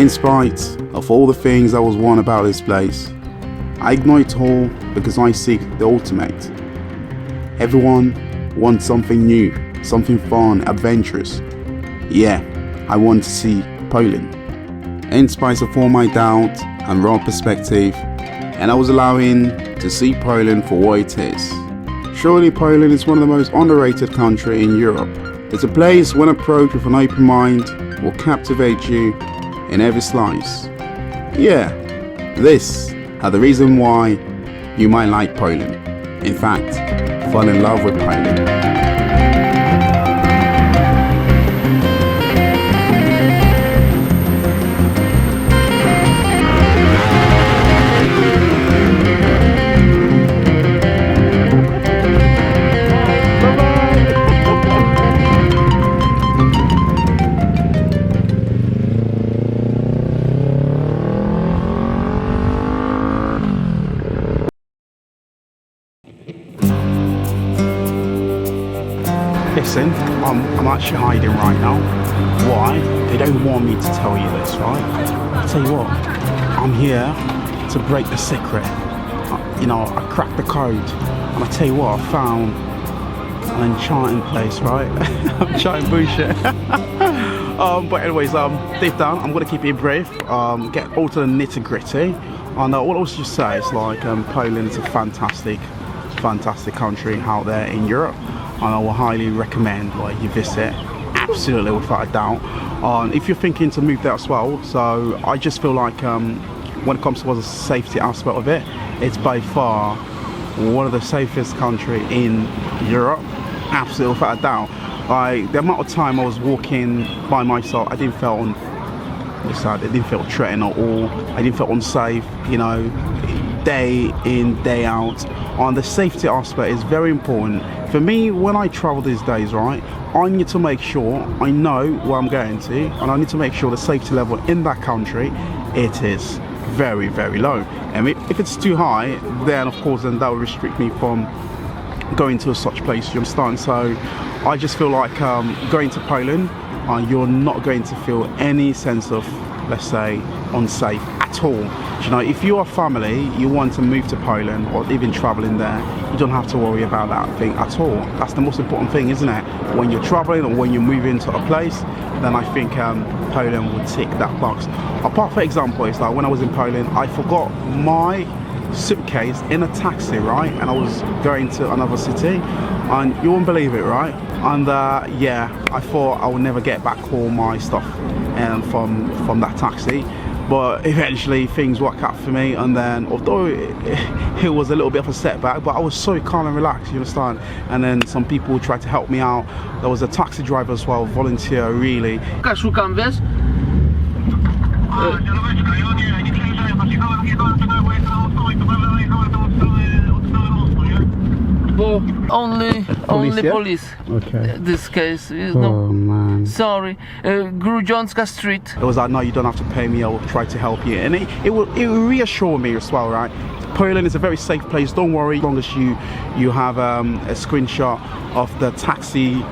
In spite of all the things I was warned about this place, I ignore it all because I seek the ultimate. Everyone wants something new, something fun, adventurous. Yeah, I want to see Poland. In spite of all my doubt and wrong perspective, and I was allowing to see Poland for what it is. Surely Poland is one of the most underrated countries in Europe. It's a place when approached with an open mind will captivate you in every slice. Yeah, this are the reason why you might like Poland. In fact, fall in love with Poland. Listen, I'm actually hiding right now. Why? They don't want me to tell you this, right? I'll tell you what, I'm here to break the secret. I cracked the code. And I tell you what, I found an enchanting place, right? I'm chatting bullshit. But anyways, deep down, I'm gonna keep it brief. Get all to the nitty gritty. And what else you say is like Poland is a fantastic country out there in Europe. And I will highly recommend like you visit, absolutely without a doubt. If you're thinking to move there as well, so I just feel like when it comes to the safety aspect of it, it's by far one of the safest country in Europe, absolutely without a doubt. Like the amount of time I was walking by myself, I didn't feel threatened at all. I didn't feel unsafe, day in, day out. And the safety aspect is very important. For me, when I travel these days, right, I need to make sure I know where I'm going to, and I need to make sure the safety level in that country, it is very, very low. And if it's too high, then of course, then that will restrict me from going to such place, you understand? So I just feel like going to Poland, you're not going to feel any sense of, let's say, unsafe at all. If you're a family, you want to move to Poland or even traveling there, you don't have to worry about that thing at all. That's the most important thing, isn't it? When you're traveling or when you're moving to a place, then I think Poland would tick that box. A perfect example is like when I was in Poland, I forgot my suitcase in a taxi, right? And I was going to another city, and you won't believe it, right? And yeah, I thought I would never get back all my stuff from that taxi. But eventually things worked out for me, and then although it was a little bit of a setback, but I was so calm and relaxed, you understand? And then some people tried to help me out. There was a taxi driver as well, volunteer, really. Szukam, wiesz? Only police. Okay. This case, Oh man. Sorry. Grudziącka Street. It was like, no, you don't have to pay me, I will try to help you. And it will reassure me as well, right? Poland is a very safe place, don't worry, as long as you have a screenshot of the taxi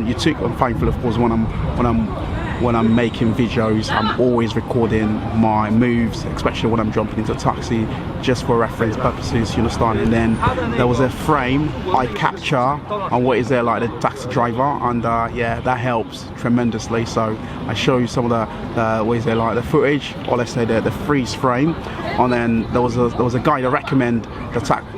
you took. I'm thankful, of course, when I'm making videos, I'm always recording my moves, especially when I'm jumping into a taxi, just for reference purposes, you understand? And then there was a frame I capture on what is there like the taxi driver, and yeah, that helps tremendously. So I show you some of the what is there like the footage, or let's say the freeze frame. And then there was a guy that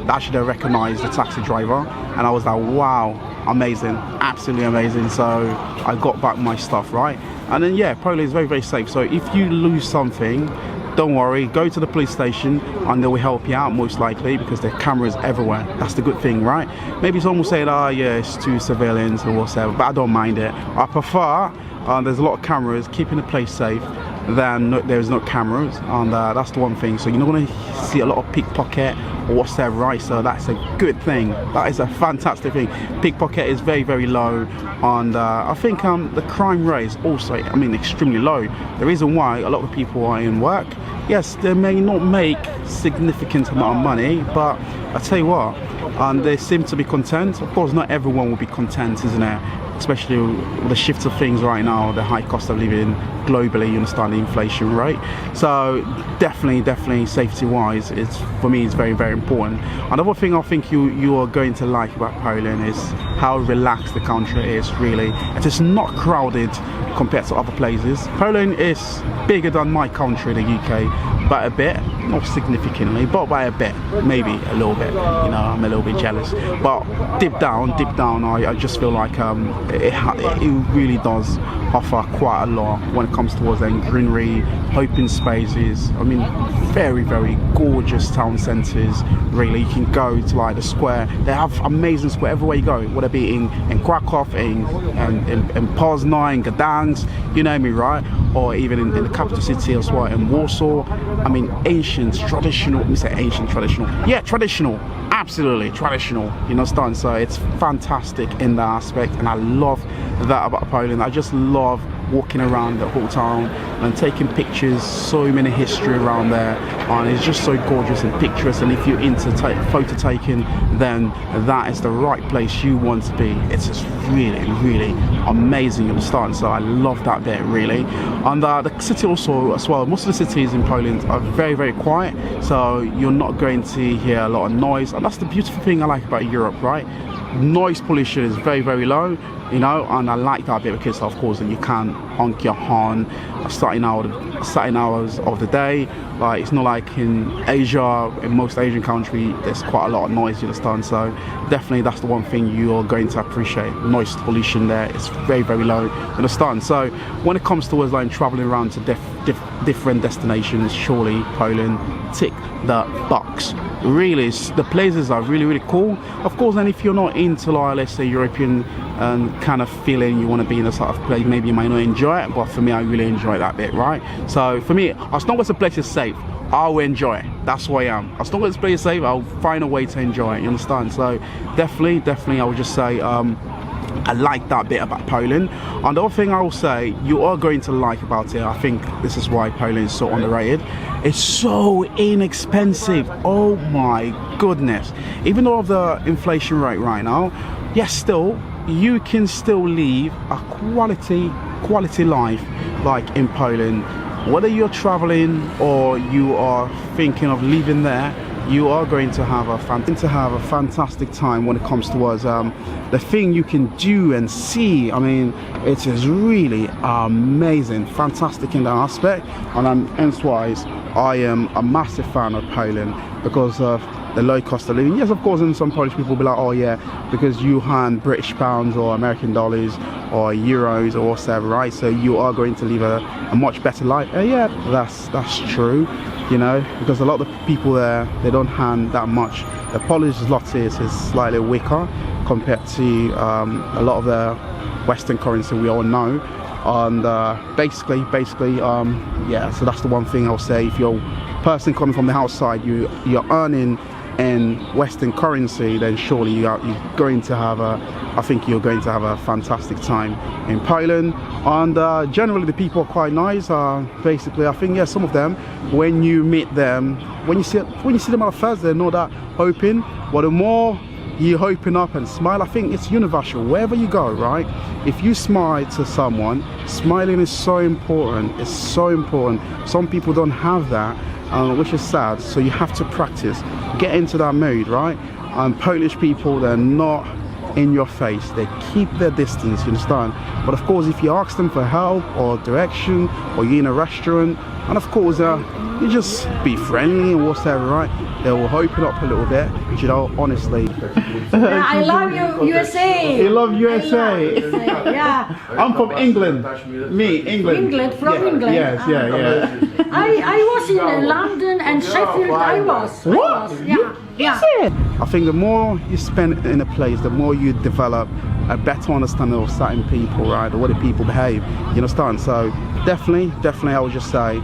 actually recognized the taxi driver, and I was like, wow, amazing, absolutely amazing. So I got back my stuff, right? And then yeah, Poland is very, very safe. So if you lose something, don't worry, go to the police station and they will help you out most likely, because there are cameras everywhere. That's the good thing, right? Maybe someone will say, oh yeah, it's two civilians or whatever, but I don't mind it. I prefer there's a lot of cameras keeping the place safe than there's no cameras, and that's the one thing. So you're not going to see a lot of pickpocket or whatever, right? So that's a good thing. That is a fantastic thing. Pickpocket is very, very low, and I think the crime rate is also, extremely low. The reason why a lot of people are in work, yes, they may not make significant amount of money, but I tell you what, they seem to be content. Of course, not everyone will be content, isn't it? especially with the shift of things right now, the high cost of living globally, you understand the inflation rate. So definitely safety wise, it's for me it's very, very important. Another thing I think you are going to like about Poland is how relaxed the country is. Really, it is not crowded compared to other places. Poland is bigger than my country, the UK, by a bit, not significantly, but by a bit, maybe a little bit. You know, I'm a little bit jealous. But deep down, I just feel like it really does offer quite a lot when it comes towards greenery, open spaces. I mean, very, very gorgeous town centres. Really, you can go to like the square. They have amazing square everywhere you go, whether it be in Krakow, in Poznań, in Gdańsk, you know me, right? Or even in the capital city as well, in Warsaw. I mean, ancient, traditional. Let me say ancient, traditional. Yeah, traditional. Absolutely traditional. You understand? So it's fantastic in that aspect, and I love that about Poland. I just love walking around the whole town and taking pictures. So many history around there, and it's just so gorgeous and picturesque. And if you're into photo taking, then that is the right place you want to be. It's just really, really amazing. You understand? So I love that bit really. And the city also as well. Most of the cities in Poland are very, very quiet, so you're not going to hear a lot of noise. And that's the beautiful thing I like about Europe, right? Noise pollution is very, very low, you know, and I like that bit because of course you can honk your horn certain hours of the day. Like, it's not like in Asia, in most Asian countries there's quite a lot of noise, you understand? So definitely that's the one thing you're going to appreciate. Noise pollution there is very, very low, you understand? So when it comes towards like traveling around to different destinations, surely Poland tick the box. Really, the places are really, really cool. Of course, and if you're not into like, let's say, European kind of feeling, you want to be in a sort of place, maybe you might not enjoy it, but for me, I really enjoy that bit, right? So for me, as long as the place is safe, I'll enjoy it. That's who I am. As long as the place is safe, I'll find a way to enjoy it, you understand? So definitely I would just say I like that bit about Poland. And the other thing I will say you are going to like about it, I think this is why Poland is so underrated, it's so inexpensive. Oh my goodness. Even though of the inflation rate right now, yes, still you can still live a quality life like in Poland. Whether you're traveling or you are thinking of living there, you are going to have a fantastic time when it comes towards the thing you can do and see. I mean, it is really amazing, fantastic in that aspect, and hence-wise I am a massive fan of Poland because of the low cost of living. Yes, of course, and some Polish people will be like, oh yeah, because you hand British pounds or American dollars or euros or whatever, right? So you are going to live a much better life. Yeah, that's true, you know, because a lot of the people there, they don't hand that much. The Polish zloty is slightly weaker compared to a lot of the Western currency we all know. And basically, yeah, so that's the one thing I'll say. If you're a person coming from the outside, you're earning in Western currency, then surely you're going to have I think you're going to have a fantastic time in Poland. And generally the people are quite nice. Basically, I think, yeah, some of them, when you meet them, when you see them at first, they're not that open, but the more you open up and smile, I think it's universal wherever you go, right? If you smile to someone, smiling is so important. It's so important. Some people don't have that, which is sad, so you have to practice, get into that mood, right? And Polish people, they're not in your face, they keep their distance, you understand? But of course, if you ask them for help or direction, or you're in a restaurant, and of course you just be friendly or whatever, right? They will open up a little bit, you know, honestly. Yeah, I love you, USA. You love USA? Yeah. I'm from England. Me, England. England, from yeah, England. Yes, yeah. I was in London and Sheffield. What? Yeah. I think the more you spend in a place, the more you develop a better understanding of certain people, right? The way the people behave, you understand? So definitely I would just say,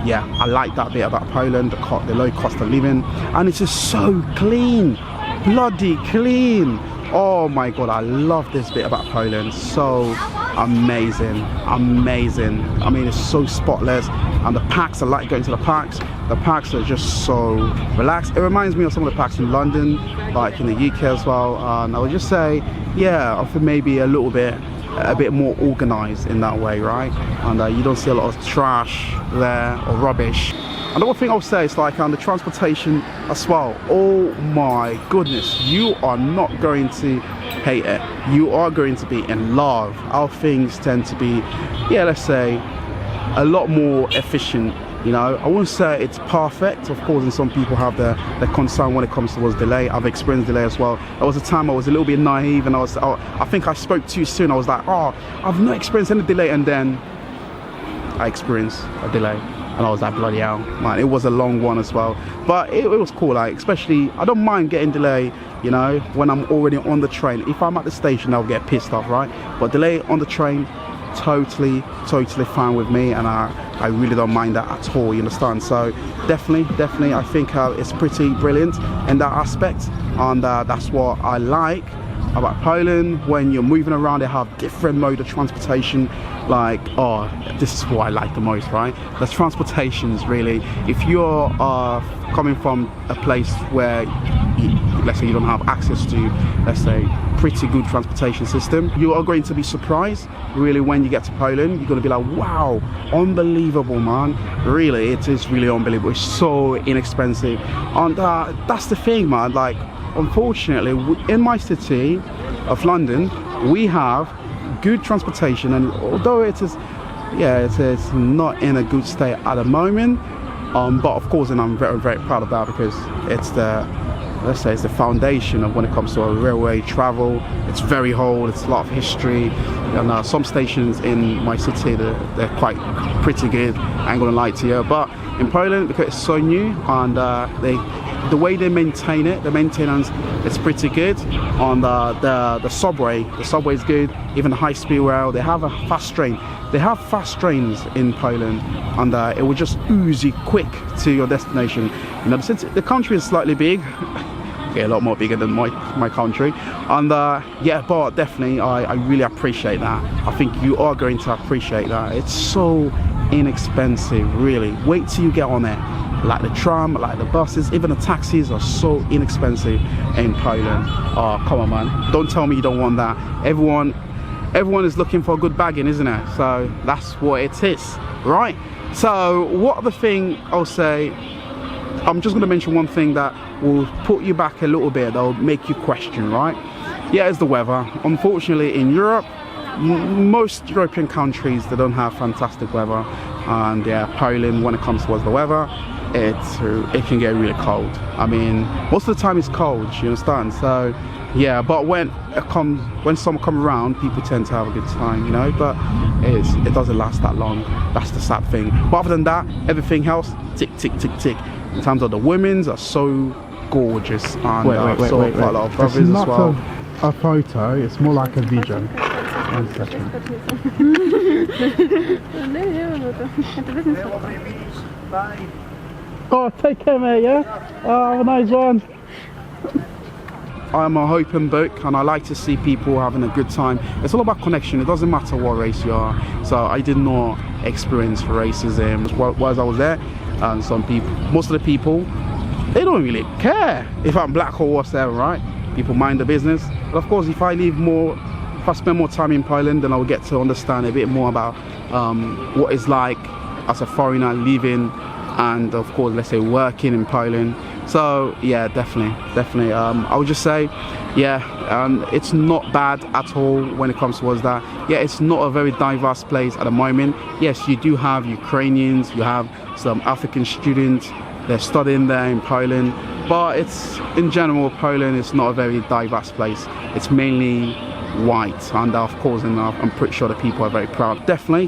yeah, I like that bit about Poland, the low cost of living, and it's just so clean, bloody clean. Oh my god, I love this bit about Poland. So amazing. I mean, it's so spotless, and the parks, I like going to the parks. The parks are just so relaxed. It reminds me of some of the parks in London, like in the UK as well. And I would just say, yeah, I think maybe a bit more organized in that way, right? And you don't see a lot of trash there or rubbish. Another thing I'll say is like the transportation as well. Oh my goodness, you are not going to hate it. You are going to be in love. Our things tend to be, yeah, let's say, a lot more efficient. You know, I wouldn't say it's perfect. Of course, and some people have their concern when it comes towards delay. I've experienced delay as well. There was a time I was a little bit naive, and I think I spoke too soon. I was like, oh, I've not experienced any delay, and then I experienced a delay, and I was like, bloody hell, man. It was a long one as well, but it was cool. Like, especially, I don't mind getting delay. You know, when I'm already on the train. If I'm at the station, I'll get pissed off, right? But delay on the train, totally fine with me, and I really don't mind that at all, you understand? So definitely I think it's pretty brilliant in that aspect, and that's what I like about Poland. When you're moving around, they have different mode of transportation. Like, oh, this is what I like the most, right? The transportations, really. If you're coming from a place where let's say you don't have access to, let's say, pretty good transportation system, you are going to be surprised really when you get to Poland. You're going to be like, wow, unbelievable, man. Really, it is really unbelievable. It's so inexpensive, and that's the thing, man. Like, unfortunately, in my city of London, we have good transportation, and although it is not in a good state at the moment, but of course, and I'm very proud of that, because it's let's say it's the foundation of when it comes to a railway travel. It's very old, it's a lot of history, and some stations in my city, they're quite pretty good, I ain't gonna lie to you. But in Poland, because it's so new, and the way they maintain it, the maintenance is pretty good. On the subway is good. Even the high-speed rail, they have a fast train. They have fast trains in Poland, and it will just ooze you quick to your destination. You know, since the country is slightly big, a lot more bigger than my country, and yeah, but definitely I really appreciate that. I think you are going to appreciate that. It's so inexpensive, really. Wait till you get on it. Like the tram, like the buses, even the taxis are so inexpensive in Poland. Oh, come on, man, don't tell me you don't want that. Everyone is looking for a good bagging, isn't it? So that's what it is, right? So what other thing I'll say, I'm just going to mention one thing that will put you back a little bit, that'll make you question, right? Yeah, it's the weather. Unfortunately, in Europe, most European countries, they don't have fantastic weather, and yeah, Poland, when it comes towards the weather, it can get really cold. I mean, most of the time it's cold, you understand? So yeah, but when summer comes around, people tend to have a good time, you know, but it doesn't last that long. That's the sad thing. But other than that, everything else, tick. In terms of the women's are so gorgeous, and wait, quite a lot of brothers as well. It's not a photo, it's more like a video. 1 second. Oh, take care, mate, yeah? Oh, have a nice one. I'm an open book, and I like to see people having a good time. It's all about connection. It doesn't matter what race you are. So I did not experience racism while I was there, and most of the people, they don't really care if I'm black or whatever, right? People mind the business. But of course, if I spend more time in Poland, then I'll get to understand a bit more about what it's like as a foreigner living, and of course, let's say, working in Poland. So yeah, definitely I would just say, yeah, it's not bad at all when it comes towards that. Yeah, it's not a very diverse place at the moment. Yes, you do have Ukrainians, you have some African students, they're studying there in Poland, but it's, in general, Poland is not a very diverse place. It's mainly white, and of course, and I'm pretty sure the people are very proud. Definitely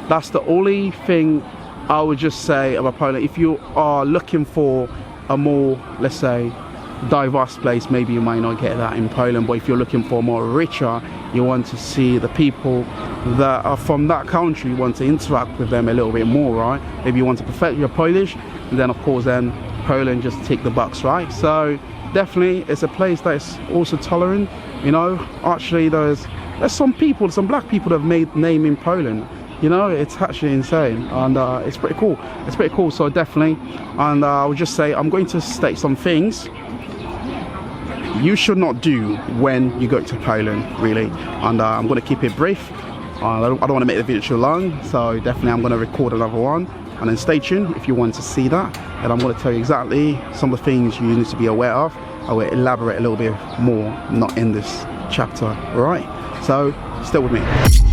that's the only thing I would just say about Poland. If you are looking for a more, let's say, diverse place, maybe you might not get that in Poland. But if you're looking for more richer, you want to see the people that are from that country, you want to interact with them a little bit more, right? Maybe you want to perfect your Polish, and then of course then Poland just tick the box, right? So definitely it's a place that is also tolerant, you know. Actually there's some black people that have made name in Poland. You know, it's actually insane, and it's pretty cool. It's pretty cool. So definitely, and I would just say I'm going to state some things you should not do when you go to Poland, really. And I'm going to keep it brief. I don't want to make the video too long, so definitely I'm going to record another one, and then stay tuned if you want to see that. And I'm going to tell you exactly some of the things you need to be aware of. I will elaborate a little bit more, not in this chapter. All right, so stay with me.